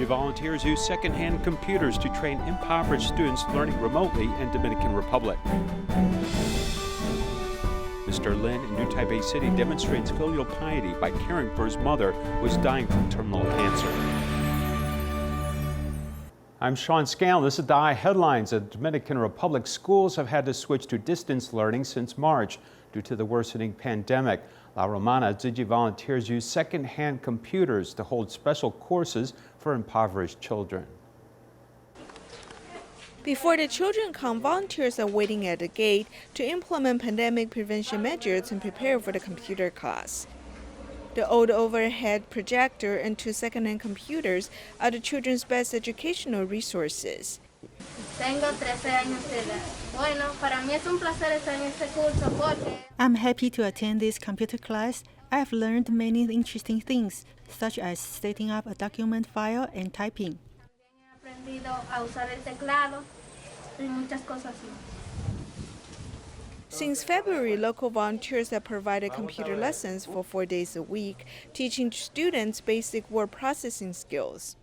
Tzu Chi volunteers use second-hand computers to train impoverished students learning remotely in Dominican Republic. Mr. Lin in New Taipei City demonstrates filial piety by caring for his mother who is dying from terminal cancer. I'm Sean Scanlan. This is DaAi Headlines. The Dominican Republic schools have had to switch to distance learning since March due to the worsening pandemic. Romana Tzu Chi volunteers use second-hand computers to hold special courses for impoverished children. Before the children come, volunteers are waiting at the gate to implement pandemic prevention measures and prepare for the computer class. The old overhead projector and 2 second-hand computers are the children's best educational resources. Tengo 13 años de edad. Bueno, para mí es un placer estar en este curso porque I'm happy to attend this computer class. I've learned many interesting things, such as setting up a document file and typing. he aprendido a usar el teclado y muchas cosas así. Since February, local volunteers have provided computer lessons for 4 days a week, teaching students basic word processing skills.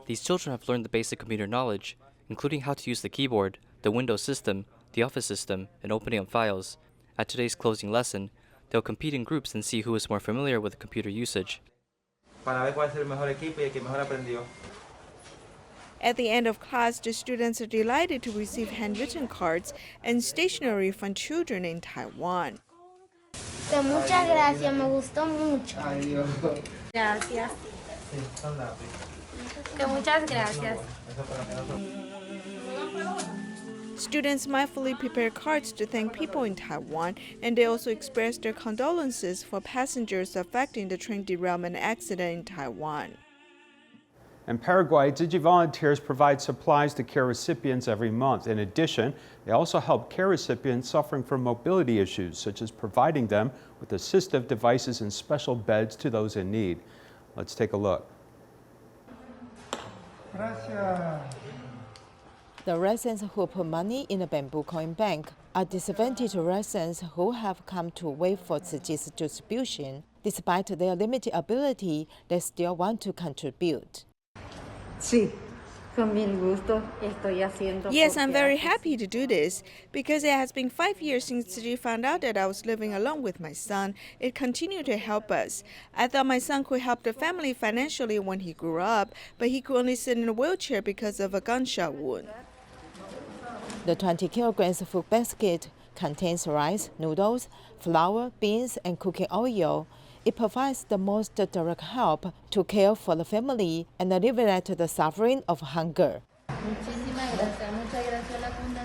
These children have learned the basic computer knowledge, including how to use the keyboard, the Windows system, the Office system, and opening up files. At today's closing lesson, they'll compete in groups and see who is more familiar with computer usage. At the end of class, the students are delighted to receive handwritten cards and stationery from children in Taiwan. Que muchas gracias, me gustó mucho. Gracias. Que muchas gracias. Students mindfully prepare cards to thank people in Taiwan, and they also express their condolences for passengers affected in the train derailment accident in Taiwan. In Paraguay, Tzu Chi volunteers provide supplies to care recipients every month. In addition, they also help care recipients suffering from mobility issues, such as providing them with assistive devices and special beds to those in need. Let's take a look. The residents who put money in a bamboo coin bank are disadvantaged residents who have come to wait for Tzu Chi's distribution. Despite their limited ability, they still want to contribute. Sí, con mil gusto estoy haciendo. Yes, I'm very happy to do this because it has been 5 years since Tzu Chi found out that I was living alone with my son. It continued to help us. I thought my son could help the family financially when he grew up, but he could only sit in a wheelchair because of a gunshot wound. The 20 kilograms food basket contains rice, noodles, flour, beans, and cooking oil. It provides the most direct help to care for the family and alleviate the suffering of hunger.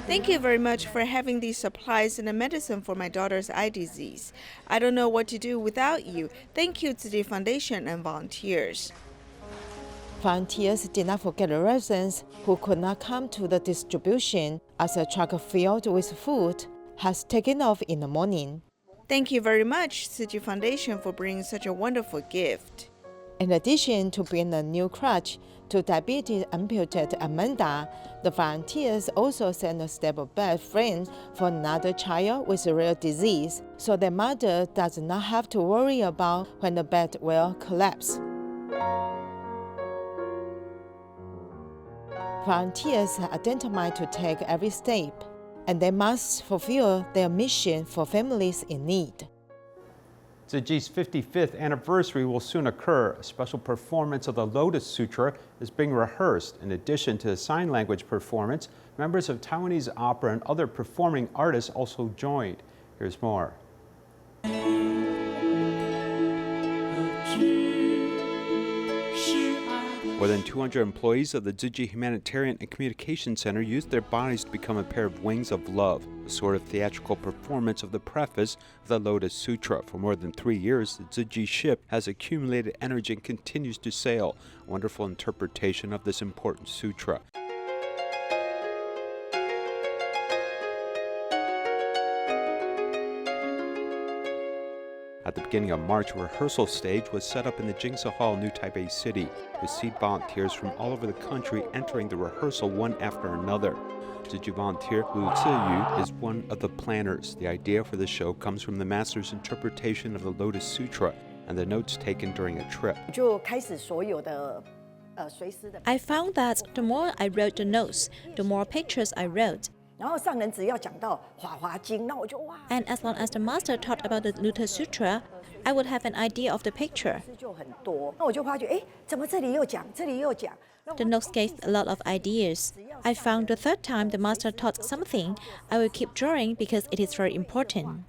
Thank you very much for having these supplies and the medicine for my daughter's eye disease. I don't know what to do without you. Thank you to the foundation and volunteers. Volunteers did not forget the residents who could not come to the distribution, as a truck filled with food has taken off in the morning. Thank you very much, Tzu Chi Foundation, for bringing such a wonderful gift. In addition to bringing a new crutch to diabetes amputee Amanda, the volunteers also sent a stable bed frame for another child with a rare disease, so their mother does not have to worry about when the bed will collapse. Volunteers are determined to take every step, and they must fulfill their mission for families in need. Tzu Chi's 55th anniversary will soon occur. A special performance of the Lotus Sutra is being rehearsed. In addition to the sign language performance, members of Taiwanese opera and other performing artists also joined. Here's more. More than 200 employees of the Tzu Chi Humanitarian and Communication Center used their bodies to become a pair of wings of love, a sort of theatrical performance of the preface of the Lotus Sutra. For more than 3 years, the Tzu Chi ship has accumulated energy and continues to sail, a wonderful interpretation of this important sutra. At the beginning of March, a rehearsal stage was set up in the Jingsa Hall, New Taipei City, with seat volunteers from all over the country entering the rehearsal one after another. Tzu Chi volunteer Lu Ziyu is one of the planners. The idea for the show comes from the master's interpretation of the Lotus Sutra. and the notes taken during a trip. I found that the more I wrote the notes, the more pictures I wrote. And as long as the master taught about the Lotus Sutra, I would have an idea of the picture. The notes gave a lot of ideas. I found the third time the master taught something, I will keep drawing because it is very important.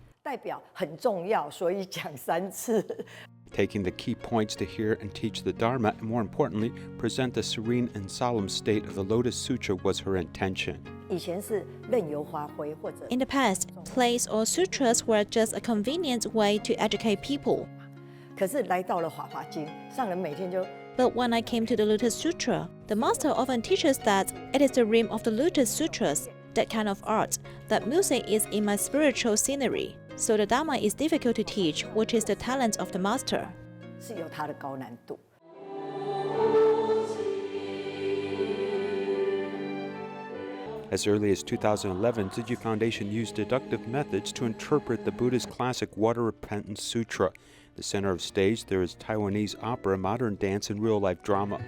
Taking the key points to hear and teach the Dharma, and more importantly, present the serene and solemn state of the Lotus Sutra was her intention. In the past, plays or sutras were just a convenient way to educate people. But when I came to the Lotus Sutra, the master often teaches that it is the realm of the Lotus Sutras, that kind of art, that music is in my spiritual scenery. So the Dharma is difficult to teach, which is the talent of the master. As early as 2011, Tzu Chi Foundation used deductive methods to interpret the Buddhist classic Water Repentance Sutra. In the center of stage, there is Taiwanese opera, modern dance, and real-life drama.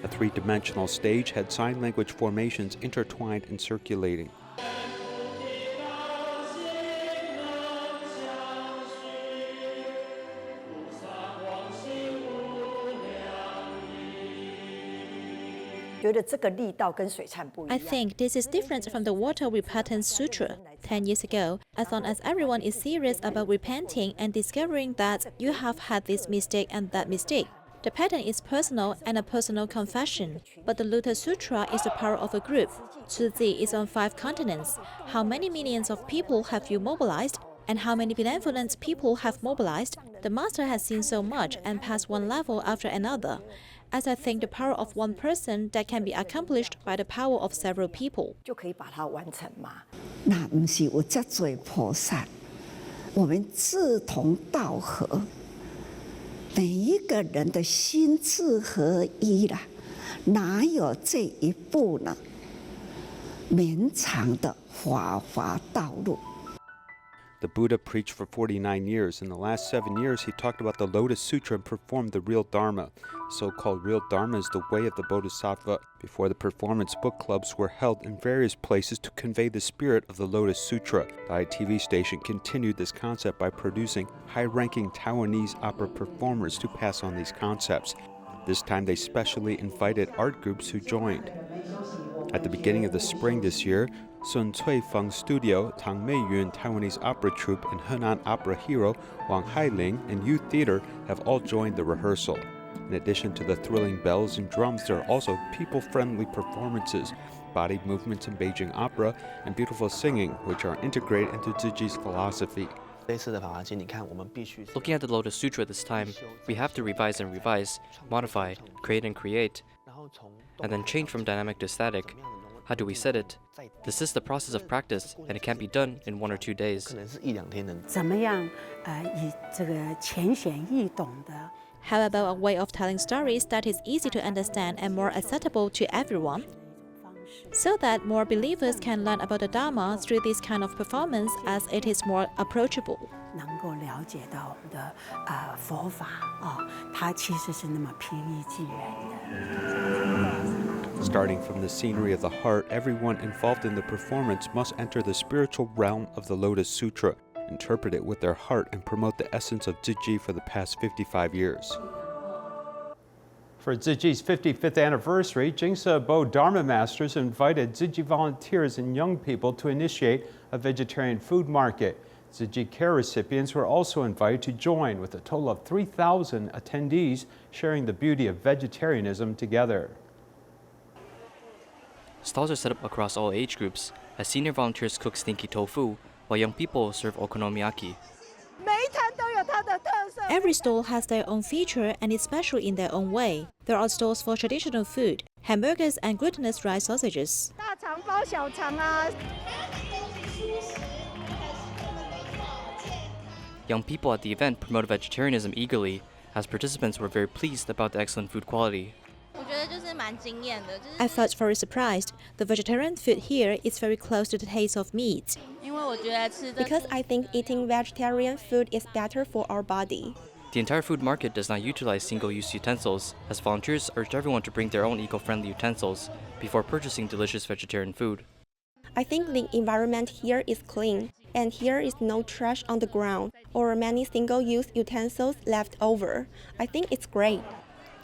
A three-dimensional stage had sign language formations intertwined and circulating. I think this is different from the Water Repentance Sutra. 10 years ago, as long as everyone is serious about repenting and discovering that you have had this mistake and that mistake, the pattern is personal and a personal confession. But the Lotus Sutra is the power of a group. Tzu Chi is on 5 continents. How many millions of people have you mobilized? And how many benevolent people have mobilized? The master has seen so much and passed one level after another. As I think the power of one person that can be accomplished by the power of several people. 那不是有这多菩萨，我们志同道合，每一个人的心智合一啦，哪有这一步呢？绵长的法华道路。 The Buddha preached for 49 years. In the last 7 years, he talked about the Lotus Sutra and performed the real Dharma. The so-called real Dharma is the way of the Bodhisattva. Before the performance, book clubs were held in various places to convey the spirit of the Lotus Sutra. The DaAi station continued this concept by producing high-ranking Taiwanese opera performers to pass on these concepts. This time, they specially invited art groups who joined. At the beginning of the spring this year, Sun Cui Feng Studio, Tang Meiyun Taiwanese Opera Troupe, and Henan Opera Hero Wang Hailing and Youth Theater have all joined the rehearsal. In addition to the thrilling bells and drums, there are also people-friendly performances, body movements in Beijing opera, and beautiful singing, which are integrated into Tzu Chi's philosophy. Looking at the Lotus Sutra this time, we have to revise and revise, modify, create and create, and then change from dynamic to static. How do we set it? This is the process of practice, and it can't be done in 1 or 2 days. 怎么样以这个浅显易懂的 How about a way of telling stories that is easy to understand and more acceptable to everyone? So that more believers can learn about the Dharma through this kind of performance as it is more approachable. 能够了解到我们的佛法它其实是那么平易近人的。 Starting from the scenery of the heart, everyone involved in the performance must enter the spiritual realm of the Lotus Sutra, interpret it with their heart, and promote the essence of Tzu Chi for the past 55 years. For Tzu Chi's 55th anniversary, Jingsa Bo Dharma Masters invited Tzu Chi volunteers and young people to initiate a vegetarian food market. Tzu Chi care recipients were also invited to join, with a total of 3,000 attendees sharing the beauty of vegetarianism together. Stalls are set up across all age groups, as senior volunteers cook stinky tofu, while young people serve okonomiyaki. Every stall has their own feature and is special in their own way. There are stalls for traditional food, hamburgers and glutinous rice sausages. Young people at the event promoted vegetarianism eagerly, as participants were very pleased about the excellent food quality. I felt very surprised. The vegetarian food here is very close to the taste of meat. Because I think eating vegetarian food is better for our body. The entire food market does not utilize single-use utensils, as volunteers urged everyone to bring their own eco-friendly utensils before purchasing delicious vegetarian food. I think the environment here is clean, and here is no trash on the ground or many single-use utensils left over. I think it's great.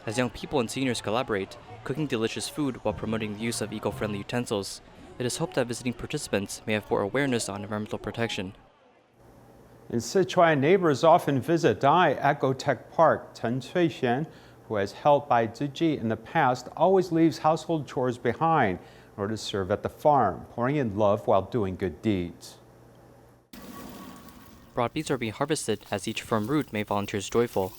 As young people and seniors collaborate, cooking delicious food while promoting the use of eco-friendly utensils, it is hoped that visiting participants may have more awareness on environmental protection. In Sichuan, neighbors often visit DaAi Ecotech Park. Chen Cuixian, who has helped by Tzu Chi in the past, always leaves household chores behind in order to serve at the farm, pouring in love while doing good deeds. Broad beets are being harvested as each firm root made volunteers joyful.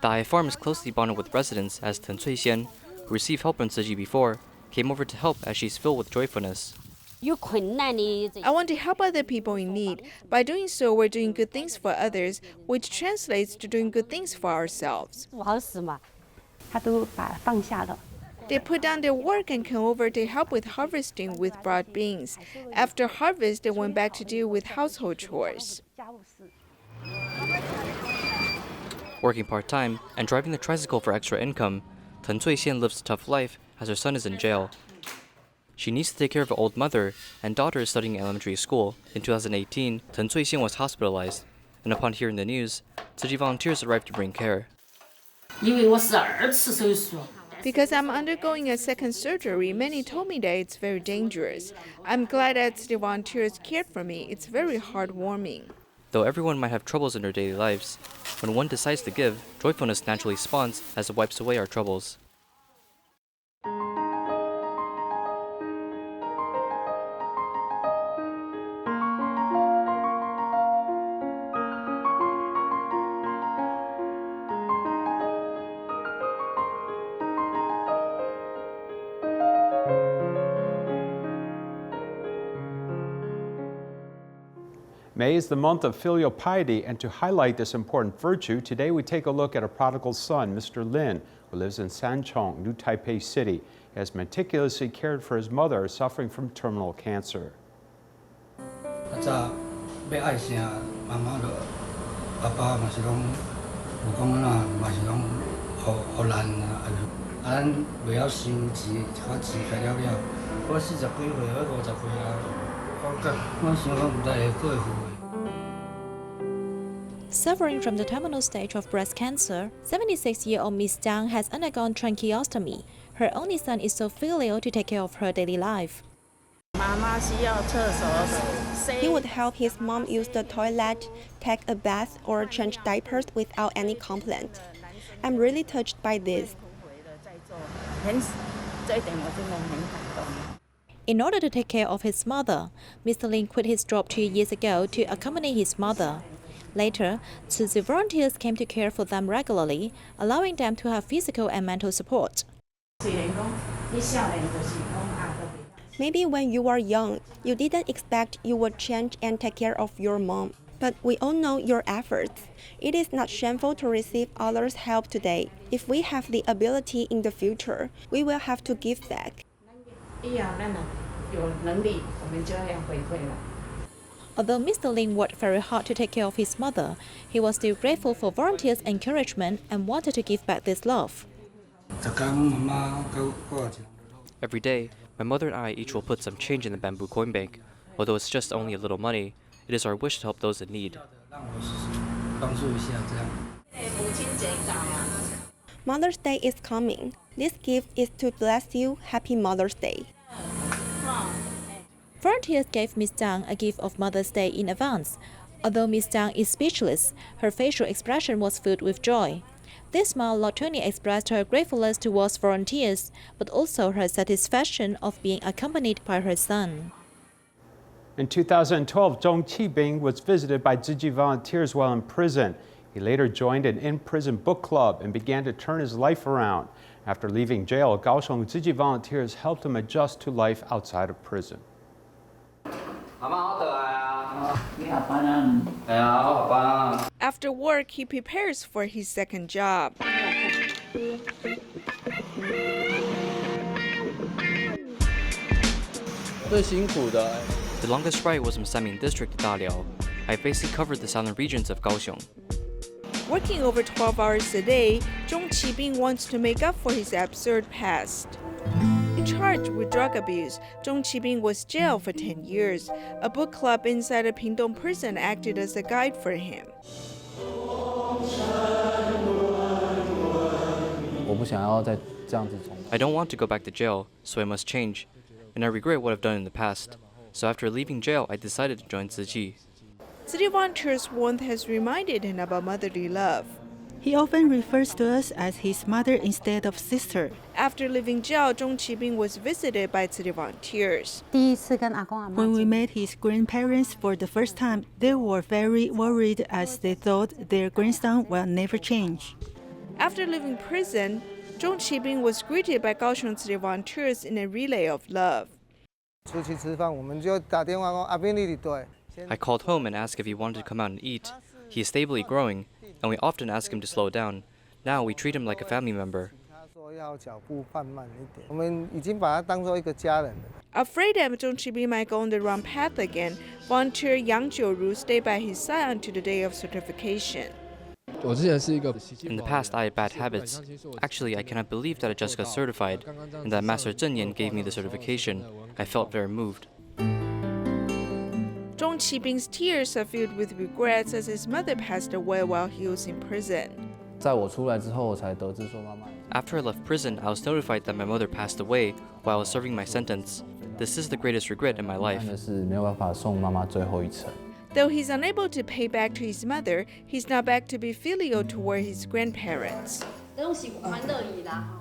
DaAi Farm is closely bonded with residents as Chen Cuixian, who received help from Tzu Chi before, came over to help as she's filled with joyfulness. I want to help other people in need. By doing so, we're doing good things for others, which translates to doing good things for ourselves. They put down their work and came over to help with harvesting with broad beans. After harvest, they went back to deal with household chores. Working part-time and driving the tricycle for extra income, Chen Cuixian lives a tough life as her son is in jail. She needs to take care of her old mother, and daughter is studying elementary school. In 2018, Chen Cuixian was hospitalized, and upon hearing the news, Tzu Chi volunteers arrived to bring care. Because I'm undergoing a second surgery, many told me that it's very dangerous. I'm glad that the volunteers cared for me. It's very heartwarming. Though everyone might have troubles in their daily lives, when one decides to give, joyfulness naturally spawns as it wipes away our troubles. May is the month of filial piety, and to highlight this important virtue, today we take a look at a prodigal son, Mr. Lin, who lives in Sanchong, New Taipei City. He has meticulously cared for his mother suffering from terminal cancer. Suffering from the terminal stage of breast cancer, 76-year-old Miss Zhang has undergone tracheostomy. Her only son is so filial to take care of her daily life. He would help his mom use the toilet, take a bath, or change diapers without any complaint. I'm really touched by this. In order to take care of his mother, Mr. Lin quit his job 2 years ago to accompany his mother. Later, Tzu Chi volunteers came to care for them regularly, allowing them to have physical and mental support. Maybe when you were young, you didn't expect you would change and take care of your mom. But we all know your efforts. It is not shameful to receive others' help today. If we have the ability in the future, we will have to give back. Although Mr. Lin worked very hard to take care of his mother, he was still grateful for volunteers' encouragement and wanted to give back this love. Every day, my mother and I each will put some change in the bamboo coin bank. Although it's just only a little money, it is our wish to help those in need. Mother's Day is coming. This gift is to bless you. Happy Mother's Day. Volunteers gave Miss Zhang a gift of Mother's Day in advance. Although Miss Zhang is speechless, her facial expression was filled with joy. This smile not only expressed her gratefulness towards volunteers, but also her satisfaction of being accompanied by her son. In 2012, Zhong Qibing was visited by Tzu Chi volunteers while in prison. He later joined an in-prison book club and began to turn his life around. After leaving jail, Kaohsiung Tzu Chi volunteers helped him adjust to life outside of prison. After work, he prepares for his second job. The longest ride was from Sanmin District to Daliao. I basically covered the southern regions of Kaohsiung. Working over 12 hours a day, Zhong Qibing wants to make up for his absurd past. Charged with drug abuse, Zhong Qibing was jailed for 10 years. A book club inside a Pingdong prison acted as a guide for him. I don't want to go back to jail, so I must change. And I regret what I've done in the past. So after leaving jail, I decided to join Tzu Chi. Tzu Chi volunteer's warmth has reminded him about motherly love. He often refers to us as his mother instead of sister. After leaving jail, Zhong Qibing was visited by Tzu Chi volunteers. When we met his grandparents for the first time, they were very worried as they thought their grandson will never change. After leaving prison, Zhong Qibing was greeted by Kaohsiung Tzu Chi volunteers in a relay of love. I called home and asked if he wanted to come out and eat. He is stably growing, and we often ask him to slow down. Now we treat him like a family member. Afraid that Zhong Qibing might go on the wrong path again, volunteer Yang Jiuru stayed by his side until the day of certification. In the past, I had bad habits. Actually, I cannot believe that I just got certified, and that Master Zhen Yan gave me the certification. I felt very moved. Zhong Qibing's tears are filled with regrets as his mother passed away while he was in prison. After I left prison, I was notified that my mother passed away while I was serving my sentence. This is the greatest regret in my life. Though he's unable to pay back to his mother, he's now back to be filial toward his grandparents.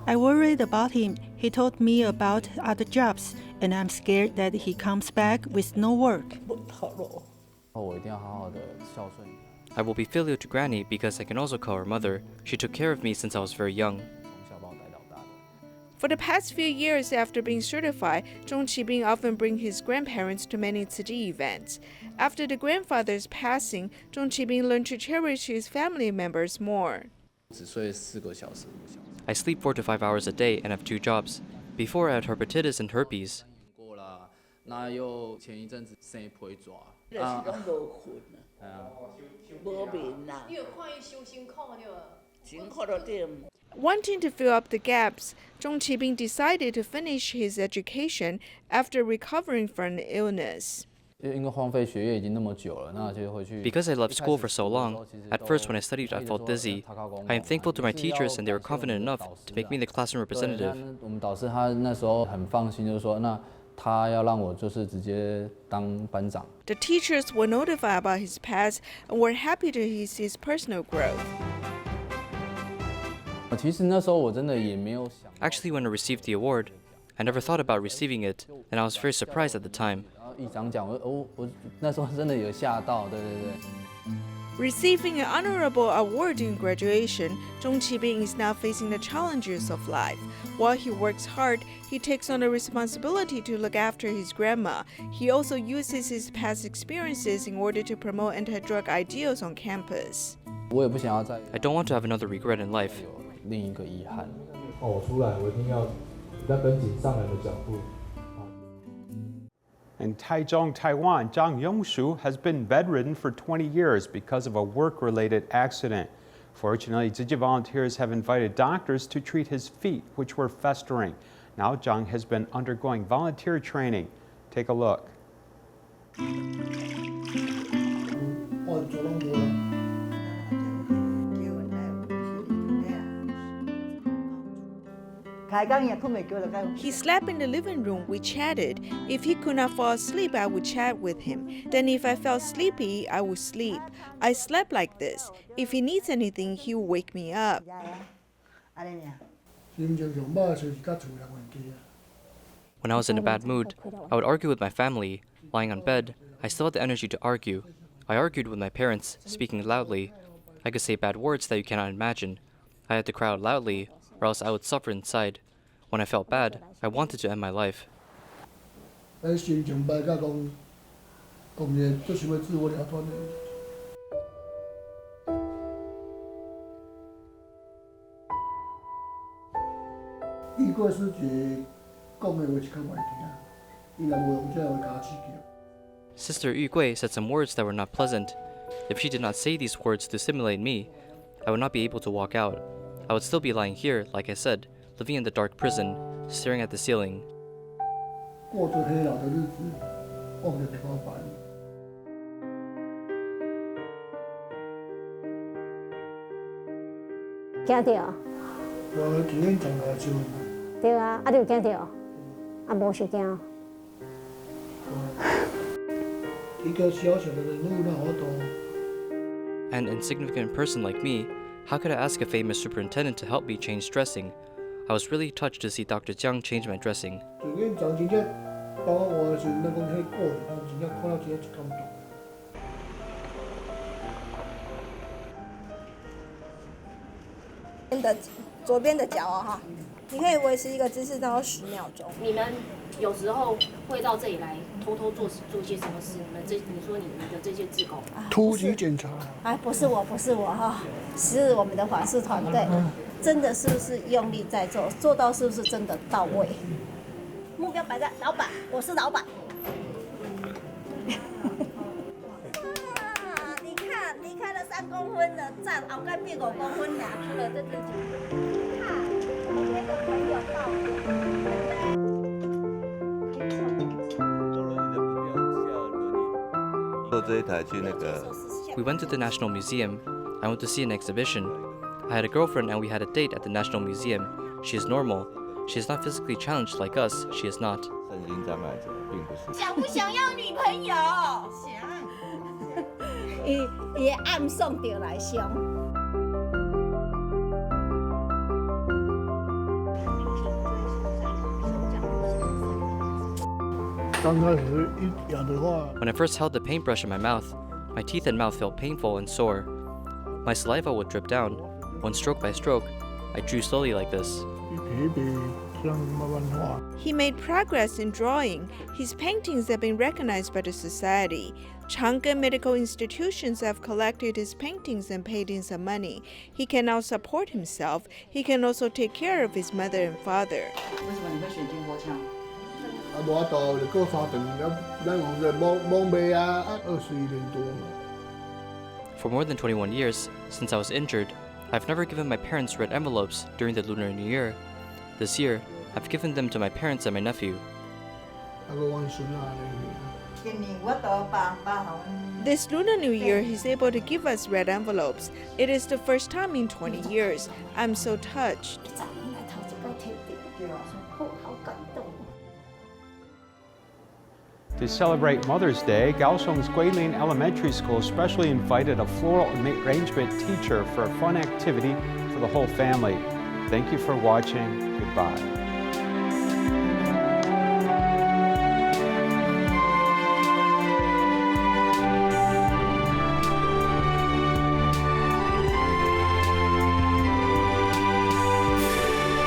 I worried about him. He told me about other jobs, and I'm scared that he comes back with no work. I will be filial to Granny because I can also call her mother. She took care of me since I was very young. For the past few years after being certified, Zhong Qibing often brings his grandparents to many Tzu Chi events. After the grandfather's passing, Zhong Qibing learned to cherish his family members more. I sleep 4 to 5 hours a day and have 2 jobs. Before I had hepatitis and herpes. Wanting to fill up the gaps, Zhong Qibing decided to finish his education after recovering from an illness. Because I left school for so long, at first when I studied I felt dizzy. I am thankful to my teachers and they were confident enough to make me the classroom representative. The teachers were notified about his past and were happy to see his personal growth. Actually, when I received the award, I never thought about receiving it, and I was very surprised at the time. Receiving an honorable award in graduation, Zhong Qibing is now facing the challenges of life. While he works hard, he takes on the responsibility to look after his grandma. He also uses his past experiences in order to promote anti-drug ideals on campus. I don't want to have another regret in life. In Taichung, Taiwan, Zhang Yongshu has been bedridden for 20 years because of a work-related accident. Fortunately, Tzu Chi volunteers have invited doctors to treat his feet, which were festering. Now Zhang has been undergoing volunteer training. Take a look. He slept in the living room. We chatted. If he could not fall asleep, I would chat with him. Then if I felt sleepy, I would sleep. I slept like this. If he needs anything, he will wake me up. When I was in a bad mood, I would argue with my family. Lying on bed, I still had the energy to argue. I argued with my parents, speaking loudly. I could say bad words that you cannot imagine. I had to cry out loudly, or else I would suffer inside. When I felt bad, I wanted to end my life. Sister Yu Gui said some words that were not pleasant. If she did not say these words to simulate me, I would not be able to walk out. I would still be lying here, like I said, living in the dark prison, staring at the ceiling. An insignificant person like me, how could I ask a famous superintendent to help me change dressing? I was really touched to see Dr. Jiang change my dressing. We went to the National Museum. I went to see an exhibition. I had a girlfriend and we had a date at the National Museum. She is normal. She is not physically challenged like us. She is not. When I first held the paintbrush in my mouth, my teeth and mouth felt painful and sore. My saliva would drip down. One stroke by stroke, I drew slowly like this. He made progress in drawing. His paintings have been recognized by the society. Chang'an medical institutions have collected his paintings and paid him some money. He can now support himself. He can also take care of his mother and father. For more than 21 years, since I was injured, I've never given my parents red envelopes during the Lunar New Year. This year, I've given them to my parents and my nephew. This Lunar New Year, he's able to give us red envelopes. It is the first time in 20 years. I'm so touched. To celebrate Mother's Day, Kaohsiung's Guilin Elementary School specially invited a floral arrangement teacher for a fun activity for the whole family. Thank you for watching. Goodbye.